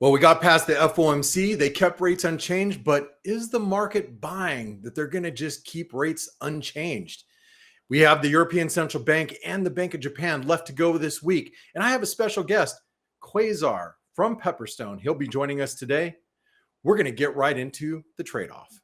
Well, we got past the FOMC. They kept rates unchanged, but is the market buying that they're going to just keep rates unchanged? We have the European Central Bank and the Bank of Japan left to go this week. And I have a special guest, Quasar from Pepperstone. He'll be joining us today. We're going to get right into the trade off.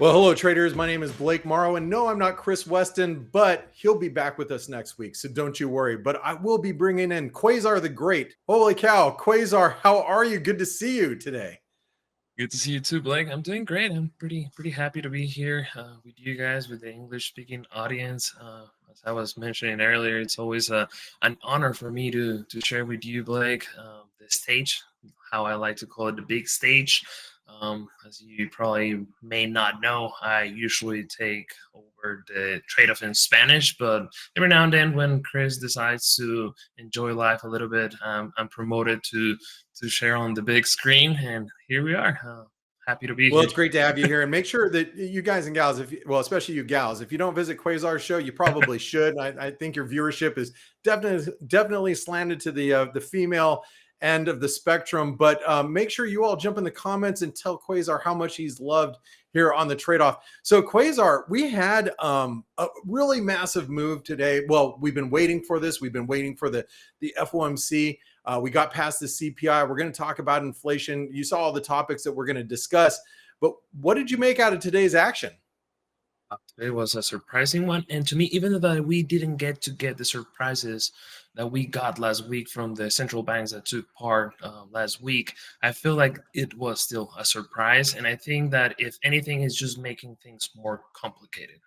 Well, hello, traders. My name is Blake Morrow, and no, I'm not Chris Weston, but he'll be back with us next week, so don't you worry. But I will be bringing in Quasar the Great. Holy cow, Quasar, how are you? Good to see you today. Good to see you too, Blake. I'm doing great. I'm pretty happy to be here with you guys, with the English-speaking audience. As I was mentioning earlier, it's always an honor for me to share with you, Blake, the stage, how I like to call it, the big stage. As you probably may not know, I usually take over the trade-off in Spanish, but every now and then when Chris decides to enjoy life a little bit, I'm promoted to share on the big screen, and here we are. Happy to be Well, here. it's great to have you here, and make sure that you guys and gals, especially you gals, if you don't visit Quasar's show, you probably should. I think your viewership is definitely slanted to the female end of the spectrum. But make sure you all jump in the comments and tell Quasar how much he's loved here on the trade-off. So Quasar, we had a really massive move today. Well, we've been waiting for this. We've been waiting for the FOMC. We got past the CPI. We're going to talk about inflation. You saw all the topics that we're going to discuss. But what did you make out of today's action? It was a surprising one. And to me, even though we didn't get the surprises that we got last week from the central banks that took part last week, I feel like it was still a surprise. And I think that if anything, is just making things more complicated.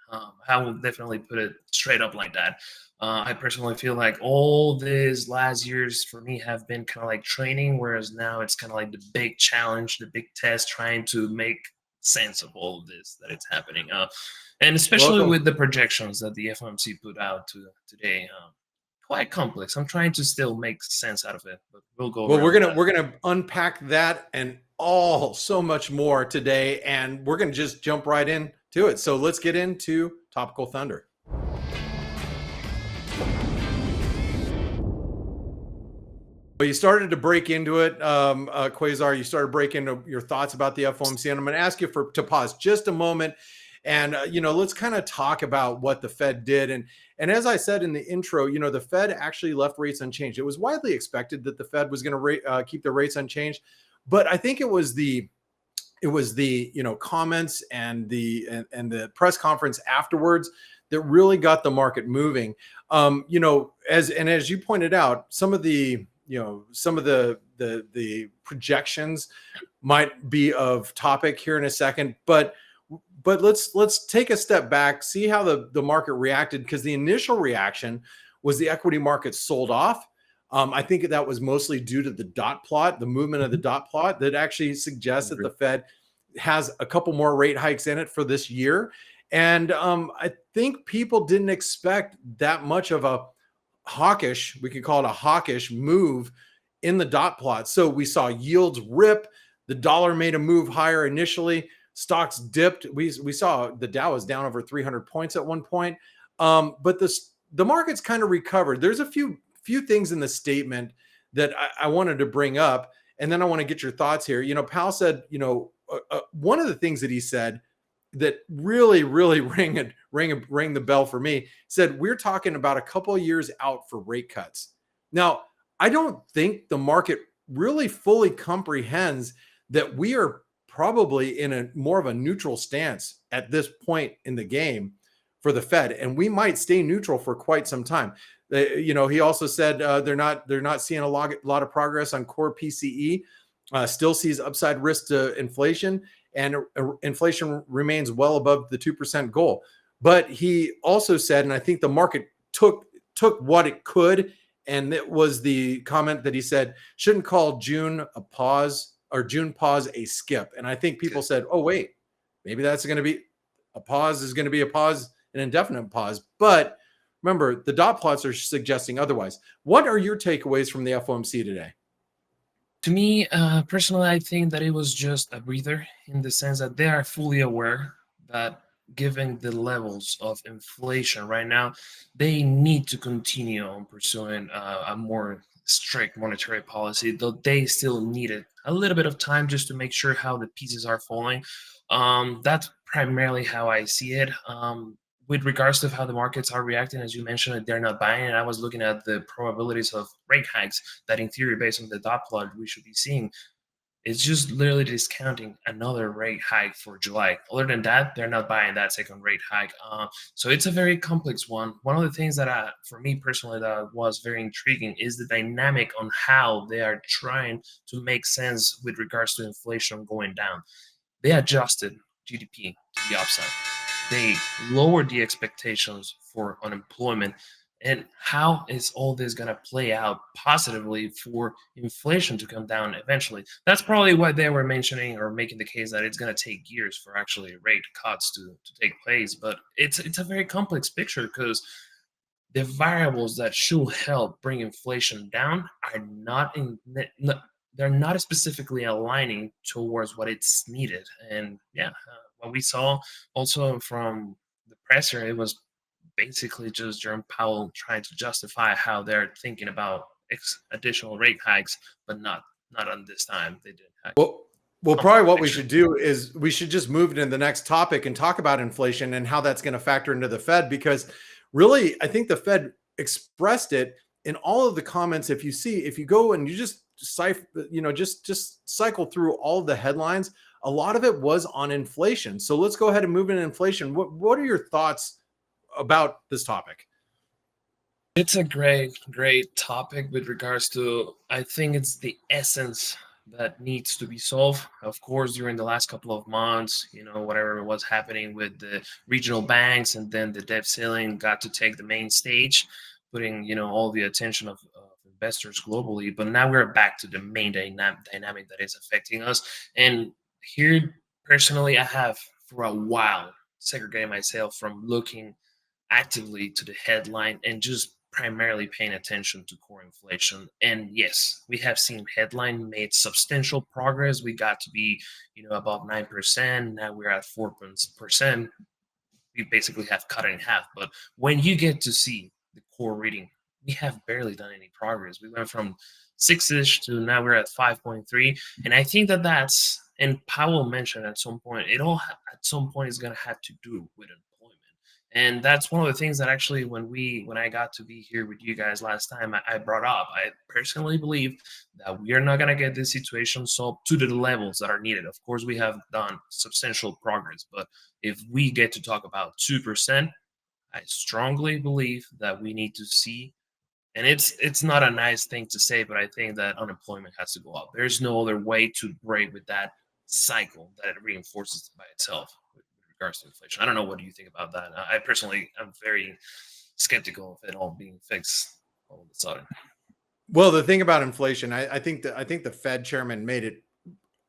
I will definitely put it straight up like that. I personally feel like all these last years for me have been kind of like training, whereas now it's kind of like the big challenge, the big test, trying to make sense of all of this that it's happening. And especially with the projections that the FOMC put out today, quite complex. I'm trying to still make sense out of it, but we'll go. Well, we're gonna unpack that and so much more today, and we're gonna just jump right into it. So let's get into Topical Thunder. Well, you started to break into it, Quasar. You started breaking into your thoughts about the FOMC, and I'm going to ask you to pause just a moment, and let's kind of talk about what the Fed did. And as I said in the intro, the Fed actually left rates unchanged. It was widely expected that the Fed was going to keep the rates unchanged, but I think it was the comments and the press conference afterwards that really got the market moving. As you pointed out, some of the projections might be of topic here in a second, but let's take a step back, see how the market reacted, because the initial reaction was the equity market sold off. I think that was mostly due to the dot plot, the movement of the dot plot that actually suggests that the Fed has a couple more rate hikes in it for this year. And I think people didn't expect that much of a hawkish, we could call it a hawkish move in the dot plot. So we saw yields rip. The dollar made a move higher initially. Stocks dipped. We saw the Dow was down over 300 points at one point. But the market's kind of recovered. There's a few things in the statement that I wanted to bring up, and then I want to get your thoughts here. Powell said, one of the things that he said that really rang the bell for me, said we're talking about a couple of years out for rate cuts. Now, I don't think the market really fully comprehends that we are probably in a more of a neutral stance at this point in the game for the Fed, and we might stay neutral for quite some time. He also said they're not seeing a lot of progress on core PCE. Still sees upside risk to inflation, and inflation remains well above the 2% goal. But he also said, and I think the market took what it could, and it was the comment that he said, shouldn't call June a pause, or June pause a skip. And I think people said, oh, wait, maybe that's going to be a pause, is going to be a pause, an indefinite pause. But remember, the dot plots are suggesting otherwise. What are your takeaways from the FOMC today? To me, personally, I think that it was just a breather in the sense that they are fully aware that given the levels of inflation right now, they need to continue on pursuing a more strict monetary policy, though they still needed a little bit of time just to make sure how the pieces are falling. That's primarily how I see it. With regards to how the markets are reacting, as you mentioned, that they're not buying. And I was looking at the probabilities of rate hikes that, in theory, based on the dot plot, we should be seeing. It's just literally discounting another rate hike for July. Other than that, they're not buying that second rate hike. So it's a very complex one. One of the things that, for me personally, that was very intriguing is the dynamic on how they are trying to make sense with regards to inflation going down. They adjusted GDP to the upside. They lowered the expectations for unemployment. And how is all this going to play out positively for inflation to come down eventually? That's probably what they were mentioning or making the case that it's going to take years for actually rate cuts to take place. But it's a very complex picture because the variables that should help bring inflation down are not in they're not specifically aligning towards what it's needed. And yeah, what we saw also from the presser, it was basically just Jerome Powell trying to justify how they're thinking about additional rate hikes, but not on this time. They didn't have Well, complex probably what we picture. should do is we should just move into the next topic and talk about inflation and how that's going to factor into the Fed, because really, I think the Fed expressed it in all of the comments. If you go and you just just cycle through all of the headlines, a lot of it was on inflation. So let's go ahead and move into inflation. What are your thoughts about this topic? It's a great topic with regards to, I think it's the essence that needs to be solved. Of course, during the last couple of months, whatever was happening with the regional banks and then the debt ceiling got to take the main stage, putting, all the attention of investors globally. But now we're back to the main dynamic that is affecting us. And here, personally, I have for a while segregated myself from looking actively to the headline and just primarily paying attention to core inflation. And yes, we have seen headline made substantial progress. We got to be, above 9%. Now we're at 4%. We basically have cut it in half. But when you get to see the core reading, we have barely done any progress. We went from 6-ish to now we're at 5.3. And I think that's, and Powell mentioned at some point, at some point is going to have to do with employment. And that's one of the things that actually, when I got to be here with you guys last time, I brought up. I personally believe that we are not going to get this situation solved to the levels that are needed. Of course, we have done substantial progress, but if we get to talk about 2%, I strongly believe that we need to see, and it's not a nice thing to say, but I think that unemployment has to go up. There's no other way to break with that cycle that it reinforces by itself with regards to inflation. I don't know, what do you think about that? I personally am very skeptical of it all being fixed all of a sudden. Well, the thing about inflation, I think the Fed chairman made it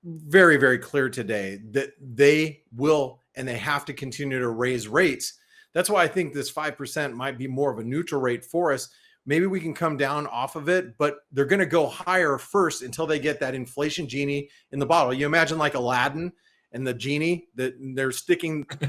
very, very clear today that they will and they have to continue to raise rates. That's why I think this 5% might be more of a neutral rate for us. Maybe we can come down off of it, but they're going to go higher first until they get that inflation genie in the bottle. You imagine like Aladdin and the genie that they're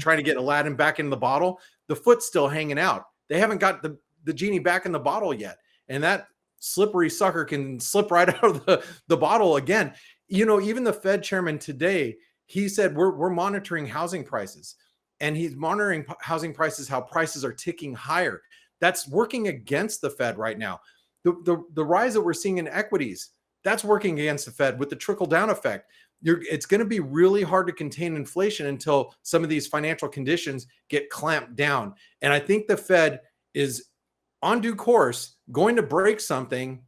trying to get Aladdin back in the bottle. The foot's still hanging out. They haven't got the genie back in the bottle yet. And that slippery sucker can slip right out of the bottle again. Even the Fed chairman today, he said, we're monitoring housing prices, and he's monitoring housing prices, how prices are ticking higher. That's working against the Fed right now. The rise that we're seeing in equities, that's working against the Fed with the trickle down effect. It's going to be really hard to contain inflation until some of these financial conditions get clamped down. And I think the Fed is on due course going to break something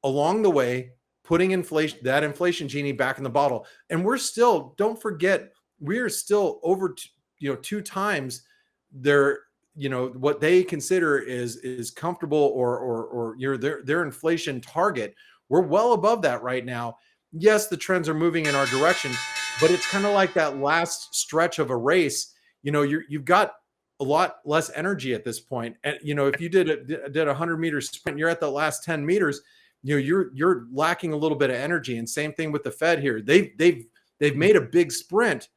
along the way, putting that inflation genie back in the bottle. And don't forget, we're still over, 2 times their, what they consider is comfortable or their inflation target. We're well above that right now. Yes, the trends are moving in our direction, but it's kind of like that last stretch of a race. You've got a lot less energy at this point. And if you did a 100-meter sprint, you're at the last 10 meters, you're lacking a little bit of energy. And same thing with the Fed here. They've made a big sprint,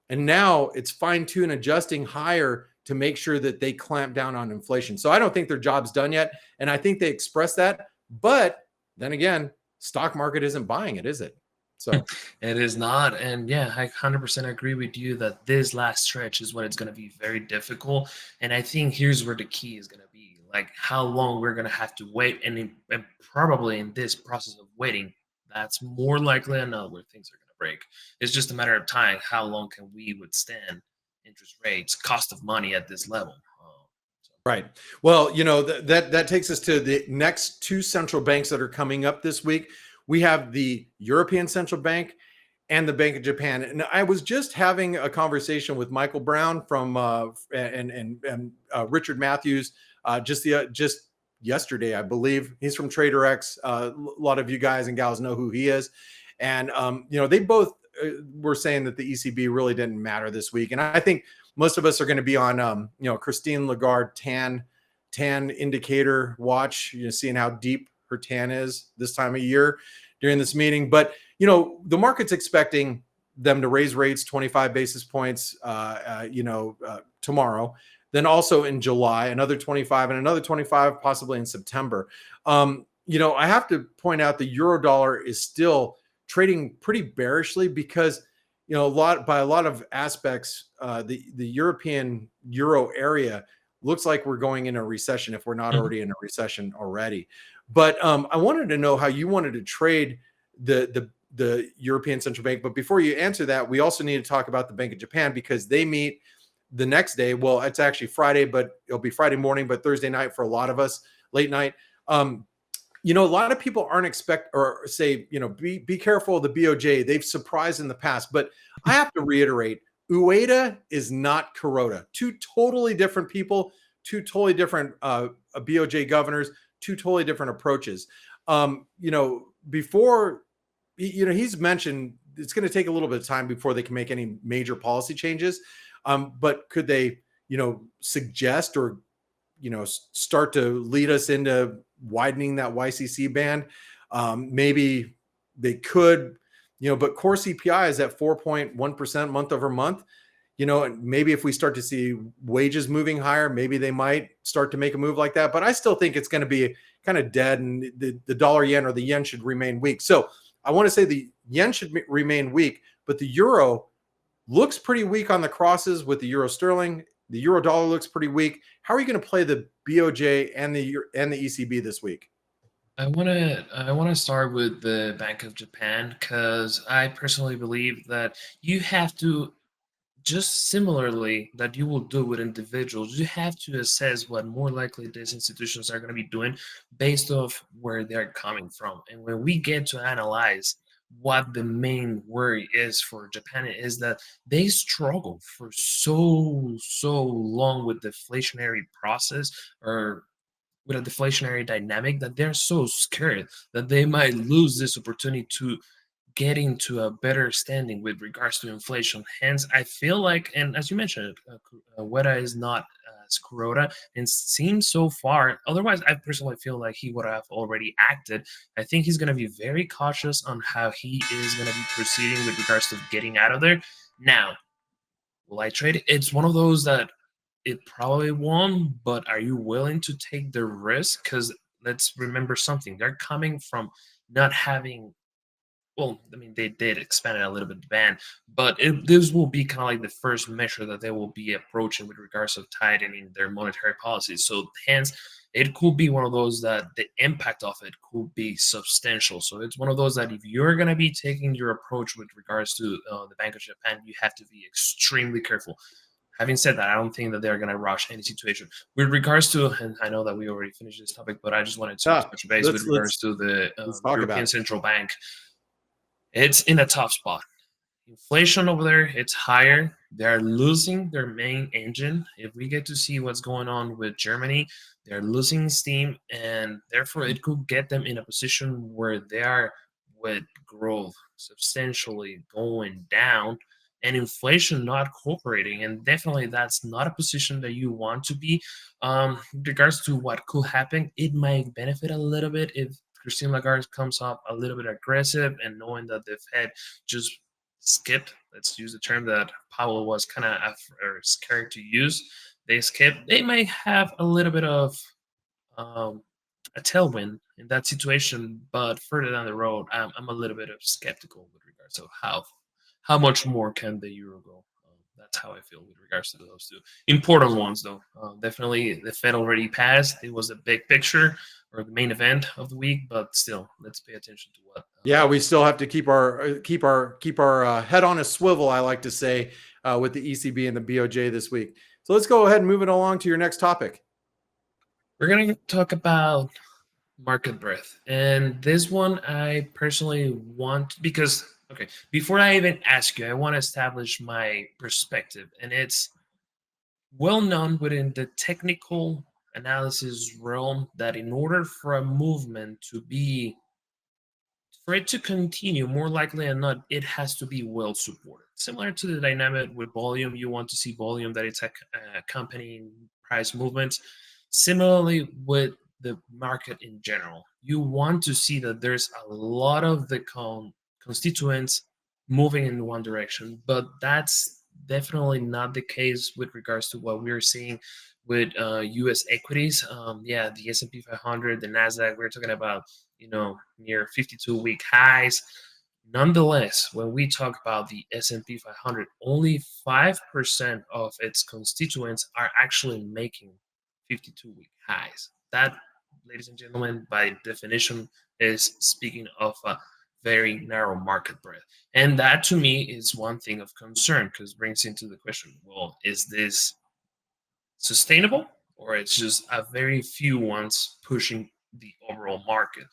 and now it's fine-tune adjusting higher to make sure that they clamp down on inflation. So I don't think their job's done yet, and I think they express that. But then again, stock market isn't buying it, is it? So It is not. And yeah, I 100% agree with you that this last stretch is when it's going to be very difficult. And I think here's where the key is going to be, like how long we're going to have to wait. And probably in this process of waiting, that's more likely than not where things are going to break. It's just a matter of time. How long can we withstand interest rates, cost of money at this level? right. Well, that takes us to the next two central banks that are coming up this week. We have the European Central Bank and the Bank of Japan. And I was just having a conversation with Michael Brown from and Richard Matthews just yesterday, I believe. He's from TraderX. A lot of you guys and gals know who he is, and they both were saying that the ECB really didn't matter this week. And I think most of us are going to be on Christine Lagarde tan indicator watch, seeing how deep her tan is this time of year during this meeting. But the market's expecting them to raise rates 25 basis points tomorrow, then also in July another 25 and another 25 possibly in September. I have to point out the euro dollar is still trading pretty bearishly because by a lot of aspects the European euro area looks like we're going in a recession if we're not already in a recession already. But I wanted to know how you wanted to trade the European Central Bank. But before you answer that, we also need to talk about the Bank of Japan because they meet the next day. Well, it's actually Friday, but it'll be Friday morning, but Thursday night for a lot of us, late night. A lot of people aren't be careful of the BOJ. They've surprised in the past, but I have to reiterate, Ueda is not Kuroda. Two totally different people, two totally different BOJ governors, two totally different approaches. Before, he's mentioned it's going to take a little bit of time before they can make any major policy changes. But could they, suggest or, start to lead us into widening that YCC band? Maybe they could, but core CPI is at 4.1% month over month. And maybe if we start to see wages moving higher, maybe they might start to make a move like that. But I still think it's going to be kind of dead, and the dollar yen or the yen should remain weak. So I want to say the yen should remain weak, but the euro looks pretty weak on the crosses with the euro sterling. The euro dollar looks pretty weak. How are you going to play the BOJ and the ECB this week? I want to start with the Bank of Japan because I personally believe that you have to, just similarly that you will do with individuals, you have to assess what more likely these institutions are going to be doing based off where they're coming from. And when we get to analyze what the main worry is for Japan is that they struggle for so long with the deflationary process or with a deflationary dynamic that they're so scared that they might lose this opportunity to get into a better standing with regards to inflation. Hence, I feel like, and as you mentioned, Ueda is not as Kuroda, and seems so far. Otherwise, I personally feel like he would have already acted. I think he's going to be very cautious on how he is going to be proceeding with regards to getting out of there. Now, will I trade it? It's one of those that it probably won't, but are you willing to take the risk? Because let's remember something. They're coming from not having, well, I mean, they did expand it a little bit, the ban, but this will be kind of like the first measure that they will be approaching with regards of tightening their monetary policies. So hence, it could be one of those that the impact of it could be substantial. So it's one of those that if you're going to be taking your approach with regards to the Bank of Japan, you have to be extremely careful. Having said that, I don't think that they're going to rush any situation. With regards to, and I know that we already finished this topic, but I just wanted to touch base with regards to the European Central Bank. It's in a tough spot. Inflation over there, it's higher. They're losing their main engine. If we get to see what's going on with Germany, they're losing steam, and therefore it could get them in a position where they are with growth substantially going down and inflation not cooperating. And definitely that's not a position that you want to be. With regards to what could happen, it might benefit a little bit if Christine Lagarde comes up a little bit aggressive, and knowing that the Fed just skipped, let's use the term that Powell was kind of scared to use, they skipped, they may have a little bit of a tailwind in that situation. But further down the road, I'm a little bit of skeptical with regards to how much more can the euro go. That's how I feel with regards to those two important ones, though. Definitely, the Fed already passed. It was the big picture or the main event of the week, but still, let's pay attention to what. Yeah, we still have to keep our head on a swivel, I like to say, with the ECB and the BOJ this week. So let's go ahead and move it along to your next topic. We're going to talk about market breadth. And this one I personally want, because, okay, before I even ask you, I want to establish my perspective. And it's well known within the technical analysis realm that in order for a movement for it to continue, more likely than not, it has to be well supported. Similar to the dynamic with volume, you want to see volume that it's accompanying price movements. Similarly, with the market in general, you want to see that there's a lot of the constituents moving in one direction, but that's definitely not the case with regards to what we're seeing with U.S. equities. The S&P 500, the Nasdaq, we're talking about near 52-week highs. Nonetheless, when we talk about the S&P 500, only 5% of its constituents are actually making 52-week highs. That, ladies and gentlemen, by definition, is speaking of a very narrow market breadth. And that, to me, is one thing of concern, because it brings into the question, well, is this sustainable, or it's just a very few ones pushing the overall market?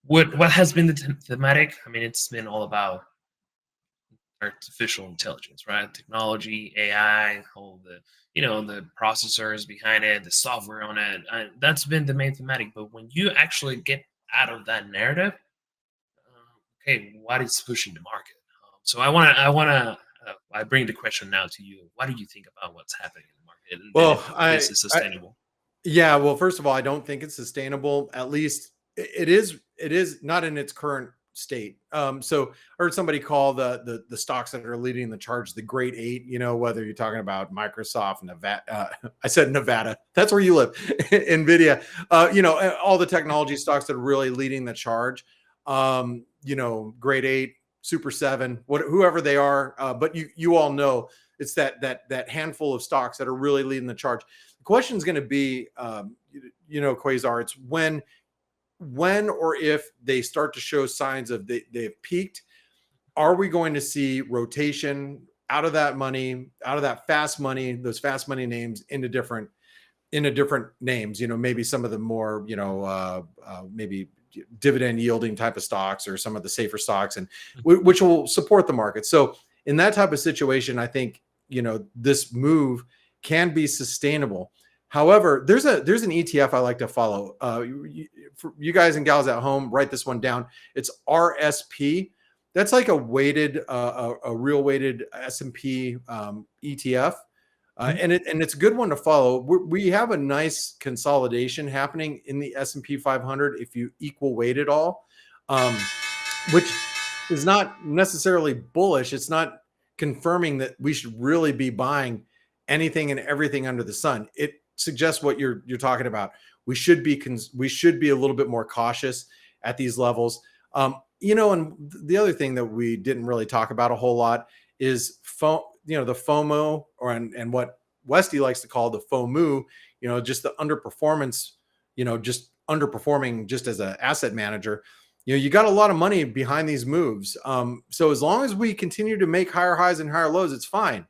What has been the thematic? I mean, it's been all about artificial intelligence, right? Technology, AI, all the the processors behind it, the software on it. That's been the main thematic. But when you actually get out of that narrative, okay, what is pushing the market? So I bring the question now to you. What do you think about what's happening in the market? And Well, this is sustainable. Yeah, well, first of all, I don't think it's sustainable. At least it is not in its current state. So I heard somebody call the stocks that are leading the charge the Great Eight. Whether you're talking about Microsoft, Nevada. I said Nevada. That's where you live. Nvidia. All the technology stocks that are really leading the charge. Grade 8, Super 7, whoever they are. But you all know it's that handful of stocks that are really leading the charge. The question is going to be, Quasar, it's when or if they start to show signs of they've peaked. Are we going to see rotation out of that money, out of that fast money, those fast money names into different names? Maybe some of the more, maybe dividend yielding type of stocks, or some of the safer stocks, and which will support the market. So in that type of situation, I think this move can be sustainable. However, there's an ETF I like to follow. For you guys and gals at home, write this one down. It's RSP. That's like a real weighted S&P ETF, and it's a good one to follow. We have a nice consolidation happening in the S&P 500 if you equal weight it all, which is not necessarily bullish. It's not confirming that we should really be buying anything and everything under the sun. It suggests what you're talking about. We should be a little bit more cautious at these levels. And the other thing that we didn't really talk about a whole lot is the FOMO, and what Westy likes to call the FOMO, just the underperformance, just underperforming just as an asset manager. You got a lot of money behind these moves. So as long as we continue to make higher highs and higher lows, it's fine.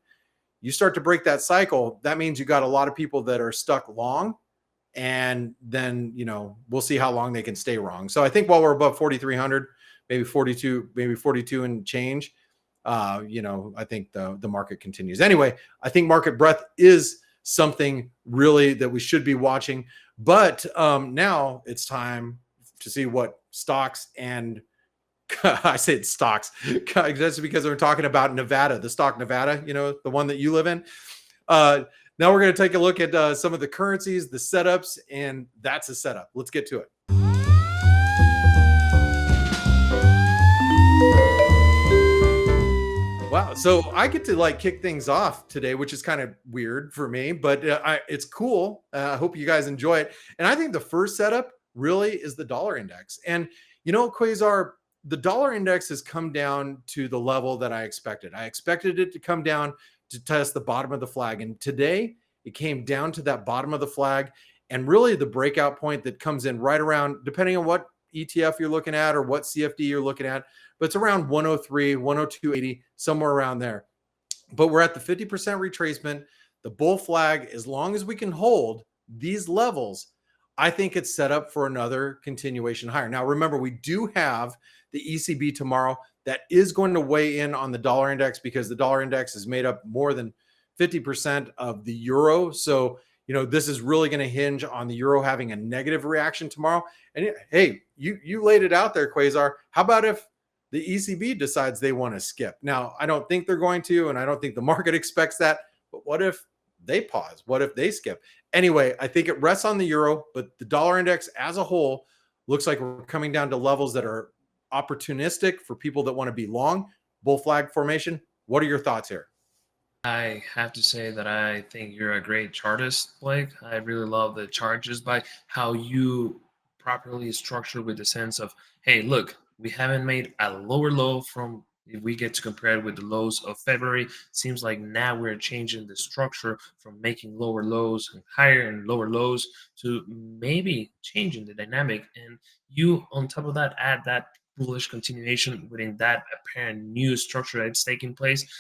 You start to break that cycle, that means you got a lot of people that are stuck long, and then we'll see how long they can stay wrong. So I think while we're above 4,300, maybe 42 and change, I think the market continues. Anyway, I think market breadth is something really that we should be watching. But now it's time to see what stocks and I said stocks. That's because we're talking about Nevada, the stock Nevada, the one that you live in. Now we're going to take a look at some of the currencies, the setups, and that's a setup. Let's get to it. So I get to like kick things off today, which is kind of weird for me, but it's cool. I hope you guys enjoy it. And I think the first setup really is the dollar index. And Quasar, the dollar index has come down to the level that I expected. I expected it to come down to test the bottom of the flag. And today it came down to that bottom of the flag, and really the breakout point that comes in right around, depending on what ETF you're looking at or what CFD you're looking at, but it's around 103, 102.80, somewhere around there. But we're at the 50% retracement, the bull flag. As long as we can hold these levels, I think it's set up for another continuation higher. Now, remember, we do have the ECB tomorrow that is going to weigh in on the dollar index, because the dollar index is made up more than 50% of the euro. So, this is really going to hinge on the euro having a negative reaction tomorrow. And hey, you laid it out there, Quasar. How about if the ECB decides they want to skip? Now, I don't think they're going to, and I don't think the market expects that. But what if they pause? What if they skip? Anyway, I think it rests on the euro, but the dollar index as a whole looks like we're coming down to levels that are opportunistic for people that want to be long. Bull flag formation. What are your thoughts here? I have to say that I think you're a great chartist, Blake. I really love the chart just by how you properly structure with the sense of, hey, look, we haven't made a lower low from, if we get to compare it with the lows of February, seems like now we're changing the structure from making lower lows and higher and lower lows to maybe changing the dynamic. And you, on top of that, add that bullish continuation within that apparent new structure that's taking place.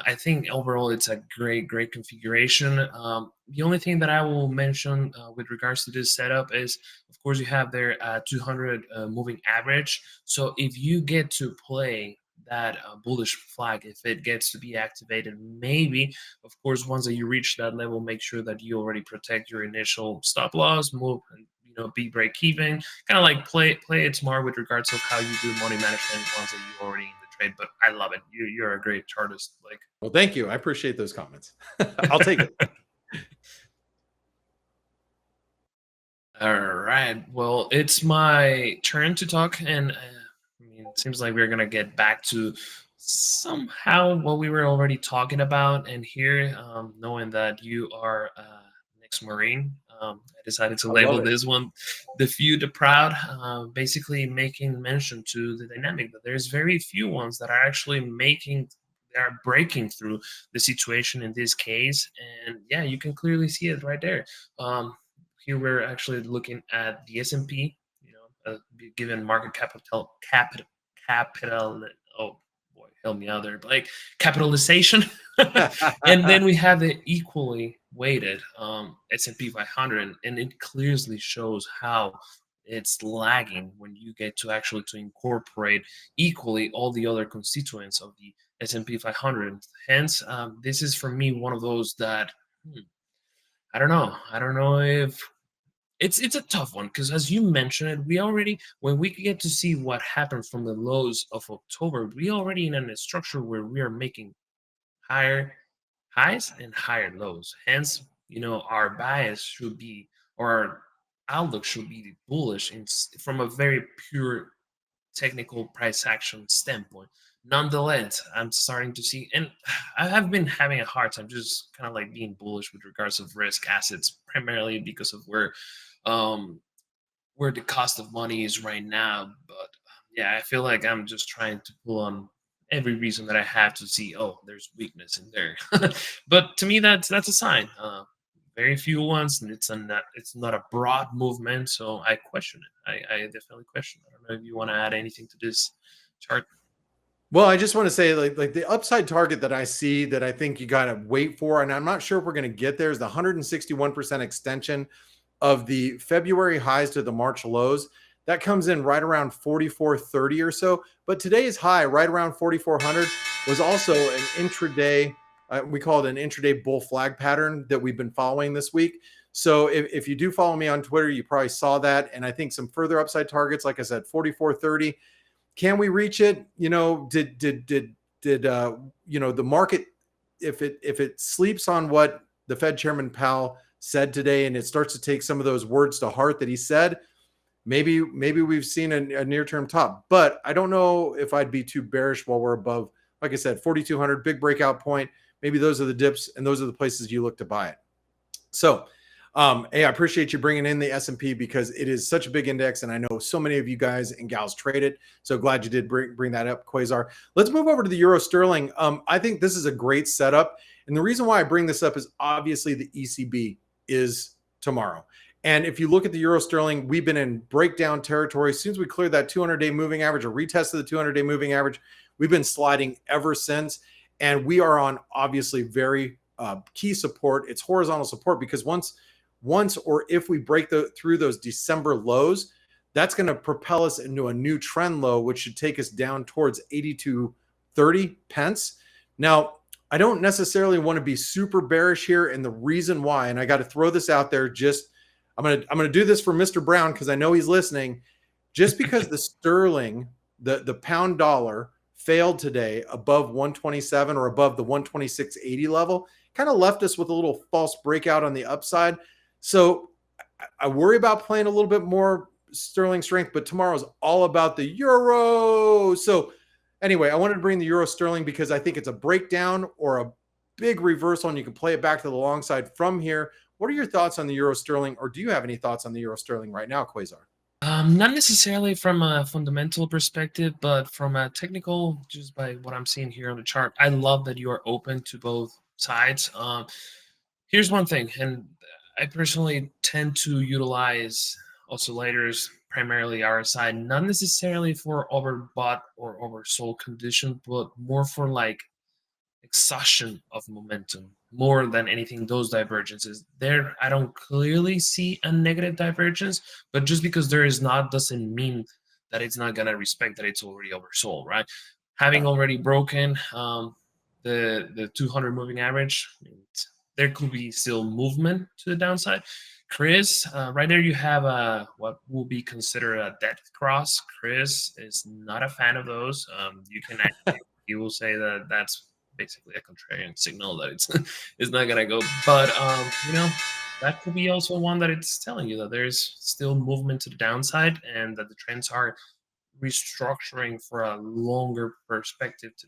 I think overall it's a great configuration. The only thing that I will mention with regards to this setup is, of course, you have their 200 moving average. So if you get to play that bullish flag, if it gets to be activated, maybe, of course, once that you reach that level, make sure that you already protect your initial stop loss, move, and be break even. Kind of like play it smart with regards of how you do money management once that you already in the trade. But I love it. You're a great chartist, like. Well, thank you. I appreciate those comments. I'll take it. All right. Well, it's my turn to talk, and I mean, it seems like we're gonna get back to somehow what we were already talking about. And here, knowing that you are an ex-marine, I decided to I label love it. this one "The Few, the Proud," basically making mention to the dynamic that there's very few ones that are actually they are breaking through the situation in this case. And yeah, you can clearly see it right there. Here we're actually looking at the S&P, given market capital. Oh boy, help me out there, like capitalization. And then we have the equally weighted S&P 500, and it clearly shows how it's lagging when you get to actually to incorporate equally all the other constituents of the S&P 500. Hence, this is for me one of those that I don't know. I don't know if it's a tough one, because as you mentioned it, we already, when we get to see what happened from the lows of October, we already in a structure where we are making higher highs and higher lows. Hence, our bias should be, or our outlook should be bullish from a very pure technical price action standpoint. Nonetheless, I'm starting to see, and I have been having a hard time just kind of like being bullish with regards of risk assets, primarily because of um, where the cost of money is right now. But yeah, I feel like I'm just trying to pull on every reason that I have to see, oh, there's weakness in there. But to me, that's a sign. Very few ones, and it's not a broad movement, so I question it. I definitely question it. I don't know if you want to add anything to this chart. Well, I just want to say, like the upside target that I see that I think you got to wait for, and I'm not sure if we're going to get there, is the 161% extension of the February highs to the March lows. That comes in right around 44.30 or so. But today's high, right around 4,400, was also an intraday. We call it an intraday bull flag pattern that we've been following this week. So if you do follow me on Twitter, you probably saw that. And I think some further upside targets, like I said, 44.30. Can we reach it? Did the market, if it sleeps on what the Fed Chairman Powell said today, and it starts to take some of those words to heart that he said, maybe we've seen a near-term top. But I don't know if I'd be too bearish while we're above like I said, 4,200, big breakout point. Maybe those are the dips, and those are the places you look to buy it. So, hey, I appreciate you bringing in the S&P because it is such a big index, and I know so many of you guys and gals trade it. So glad you did bring that up, Quasar. Let's move over to the Euro Sterling. I think this is a great setup, and the reason why I bring this up is obviously the ECB is tomorrow. And if you look at the Euro Sterling, we've been in breakdown territory. As soon as we cleared that 200-day moving average or retested the 200-day moving average, we've been sliding ever since. And we are on obviously very key support. It's horizontal support because once or if we break through those December lows, that's going to propel us into a new trend low, which should take us down towards 82.30 pence. Now, I don't necessarily want to be super bearish here, and the reason why, and I got to throw this out there, just I'm gonna do this for Mr. Brown because I know he's listening. Just because the sterling, the pound dollar failed today above 127 or above the 126.80 level, kind of left us with a little false breakout on the upside. So I worry about playing a little bit more sterling strength, but tomorrow's all about the euro. So anyway, I wanted to bring the euro sterling because I think it's a breakdown or a big reversal, and you can play it back to the long side from here. What are your thoughts on the euro sterling, or do you have any thoughts on the euro sterling right now, Quasar? Not necessarily from a fundamental perspective, but from a technical, just by what I'm seeing here on the chart. I love that you are open to both sides. Here's one thing, and I personally tend to utilize oscillators, primarily RSI, not necessarily for overbought or oversold condition, but more for like exhaustion of momentum more than anything. Those divergences there, I don't clearly see a negative divergence, but just because there is not doesn't mean that it's not going to respect that it's already oversold, right? Having already broken the 200 moving average, there could be still movement to the downside. Chris, right there you have what will be considered a death cross. Chris is not a fan of those. You can actually, you will say that that's basically a contrarian signal that it's not gonna go. But that could be also one that it's telling you that there's still movement to the downside and that the trends are restructuring for a longer perspective to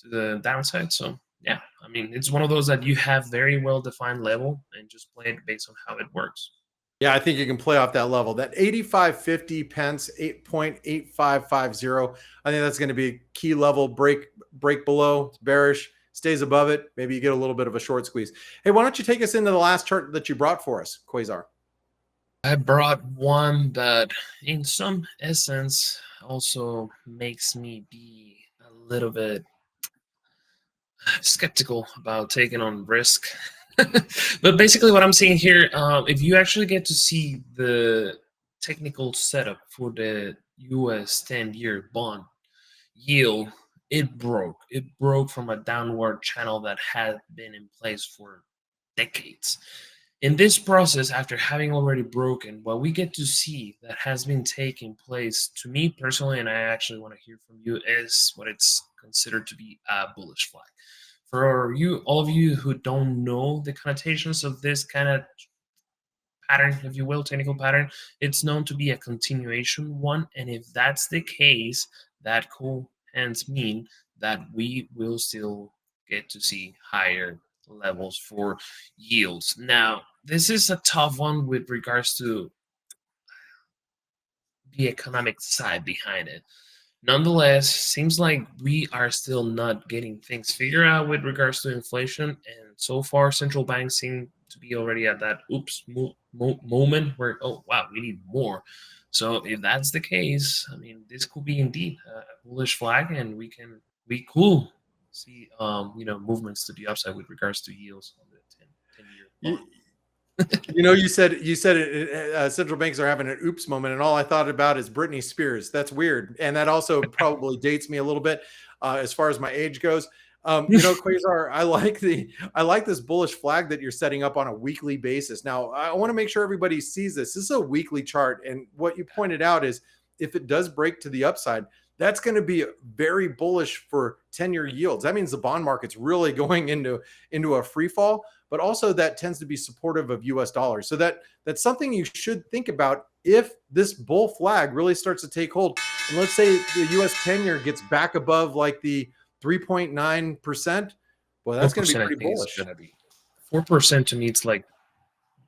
the downside. So yeah, I mean, it's one of those that you have very well defined level and just play it based on how it works. Yeah, I think you can play off that level. That 85.50 pence, 8.8550. I think that's going to be a key level break below. It's bearish, stays above it. Maybe you get a little bit of a short squeeze. Hey, why don't you take us into the last chart that you brought for us, Quasar? I brought one that in some essence also makes me be a little bit skeptical about taking on risk. But basically what I'm seeing here, if you actually get to see the technical setup for the US 10-year bond yield, it broke from a downward channel that had been in place for decades. In this process, after having already broken, what we get to see that has been taking place, to me personally, and I actually want to hear from you, is what it's considered to be a bullish flag. For you, all of you who don't know the connotations of this kind of pattern, if you will, technical pattern, it's known to be a continuation one. And if that's the case, that could hence mean that we will still get to see higher levels for yields. Now, this is a tough one with regards to the economic side behind it. Nonetheless, seems like we are still not getting things figured out with regards to inflation, and so far central banks seem to be already at that moment where, oh wow, we need more. So if that's the case, I mean, this could be indeed a bullish flag, and we could see movements to the upside with regards to yields on the 10-year bond. You said central banks are having an oops moment, and all I thought about is Britney Spears. That's weird, and that also probably dates me a little bit as far as my age goes. Quasar, I like this bullish flag that you're setting up on a weekly basis. Now, I want to make sure everybody sees this. This is a weekly chart, and what you pointed out is if it does break to the upside, that's going to be very bullish for 10-year yields. That means the bond market's really going into a free fall, but also that tends to be supportive of US dollars. So that's something you should think about if this bull flag really starts to take hold. And let's say the US 10-year gets back above like the 3.9%. Well, that's going to be 4%, I pretty think, is bullish, gonna be 4% to me. It's like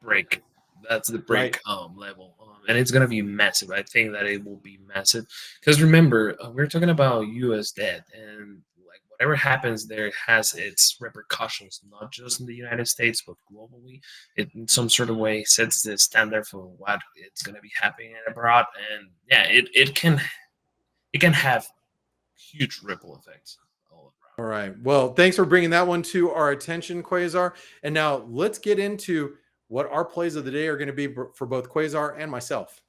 break. That's the right? break level, and it's gonna be massive. I think that it will be massive because remember, we're talking about U.S. debt, and like whatever happens there has its repercussions, not just in the United States but globally. It in some sort of way sets the standard for what it's gonna be happening abroad, and yeah, it can have huge ripple effects all around. All right. Well, thanks for bringing that one to our attention, Quasar. And now let's get into what our plays of the day are going to be for both Quasar and myself.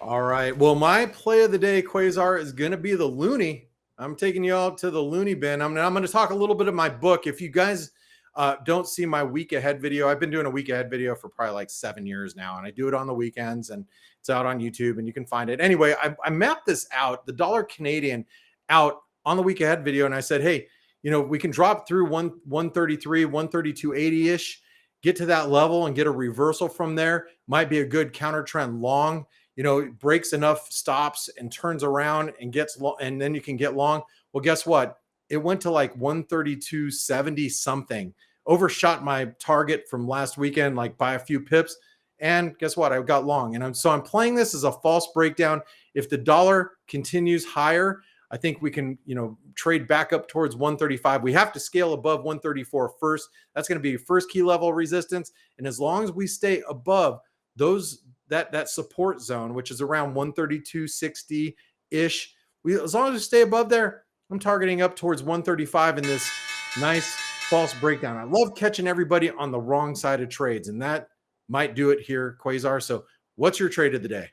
All right. Well, my play of the day, Quasar, is going to be the Looney. I'm taking you all to the Looney bin. I'm going to talk a little bit of my book. If you guys don't see my week ahead video, I've been doing a week ahead video for probably like 7 years now, and I do it on the weekends, and it's out on YouTube, and you can find it. Anyway, I mapped this out, the dollar Canadian, out on the week ahead video, and I said, hey, we can drop through 133, 132.80 ish, get to that level, and get a reversal from there. Might be a good counter trend long. It breaks enough stops and turns around and gets long, and then you can get long. Well, guess what? It went to like 132.70 something, overshot my target from last weekend, like by a few pips. And guess what? I got long. And I'm playing this as a false breakdown. If the dollar continues higher, I think we can, trade back up towards 135. We have to scale above 134 first. That's going to be first key level resistance. And as long as we stay above that support zone, which is around 132.60 ish, as long as we stay above there, I'm targeting up towards 135 in this nice false breakdown. I love catching everybody on the wrong side of trades, and that might do it here, Quasar. So what's your trade of the day?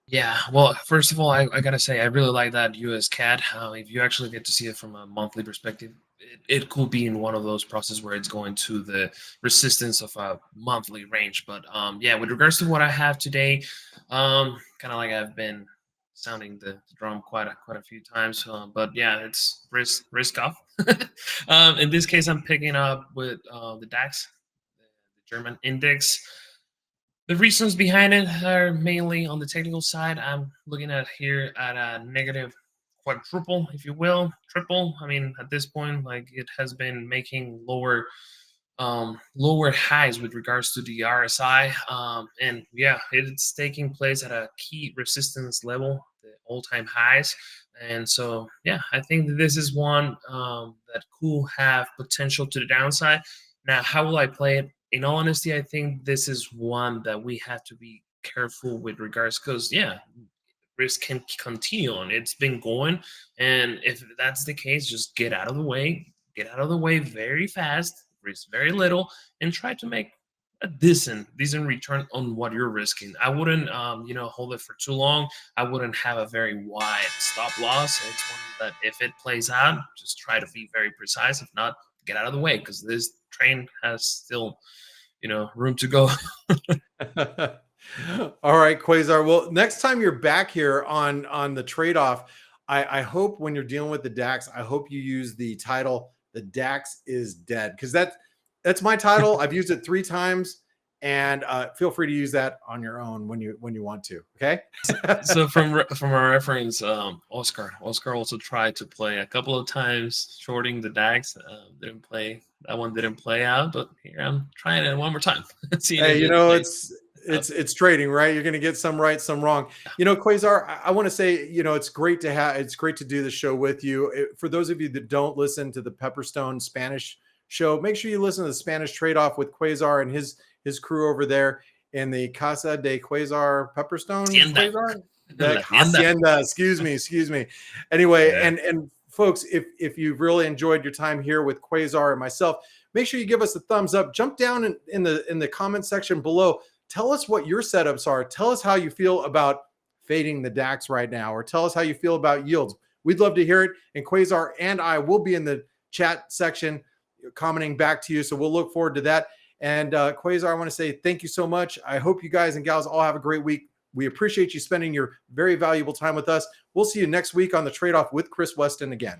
Yeah, well, first of all, I gotta say I really like that US CAD. If you actually get to see it from a monthly perspective, it could be in one of those processes where it's going to the resistance of a monthly range. But yeah, with regards to what I have today, kind of like I've been sounding the drum quite a few times. But yeah, it's risk off. In this case, I'm picking up with the DAX, the German index. The reasons behind it are mainly on the technical side. I'm looking at here at a negative quadruple, if you will, triple. I mean, at this point, like it has been making lower highs with regards to the RSI. And yeah, it's taking place at a key resistance level, the all-time highs. And so, yeah, I think that this is one that could have potential to the downside. Now, how will I play it? In all honesty, I think this is one that we have to be careful with regards because, yeah, risk can continue on. It's been going. And if that's the case, just get out of the way. Get out of the way very fast, risk very little, and try to make a decent return on what you're risking. I wouldn't, hold it for too long. I wouldn't have a very wide stop loss. It's one that if it plays out, just try to be very precise. If not, get out of the way because this train has still, room to go. All right, Quasar. Well, next time you're back here on the trade-off, I hope when you're dealing with the DAX, I hope you use the title "The DAX is Dead" because that's my title. I've used it 3 times, and feel free to use that on your own when you want to. Okay. So from a reference, Oscar also tried to play a couple of times shorting the DAX. Didn't play. That one didn't play out, but here I'm trying it one more time. Hey, it's trading, right? You're going to get some right, some wrong. Quasar, I want to say, it's great to do the show with you. For those of you that don't listen to the Pepperstone Spanish show, make sure you listen to the Spanish Trade Off with Quasar and his crew over there in the Casa de Quasar Pepperstone. Quasar? The Hacienda. Excuse me. Anyway, yeah. And folks, if you've really enjoyed your time here with Quasar and myself, make sure you give us a thumbs up. Jump down in the comment section below. Tell us what your setups are. Tell us how you feel about fading the DAX right now, or tell us how you feel about yields. We'd love to hear it. And Quasar and I will be in the chat section commenting back to you. So we'll look forward to that. And Quasar, I want to say thank you so much. I hope you guys and gals all have a great week. We appreciate you spending your very valuable time with us. We'll see you next week on the Trade Off with Chris Weston again.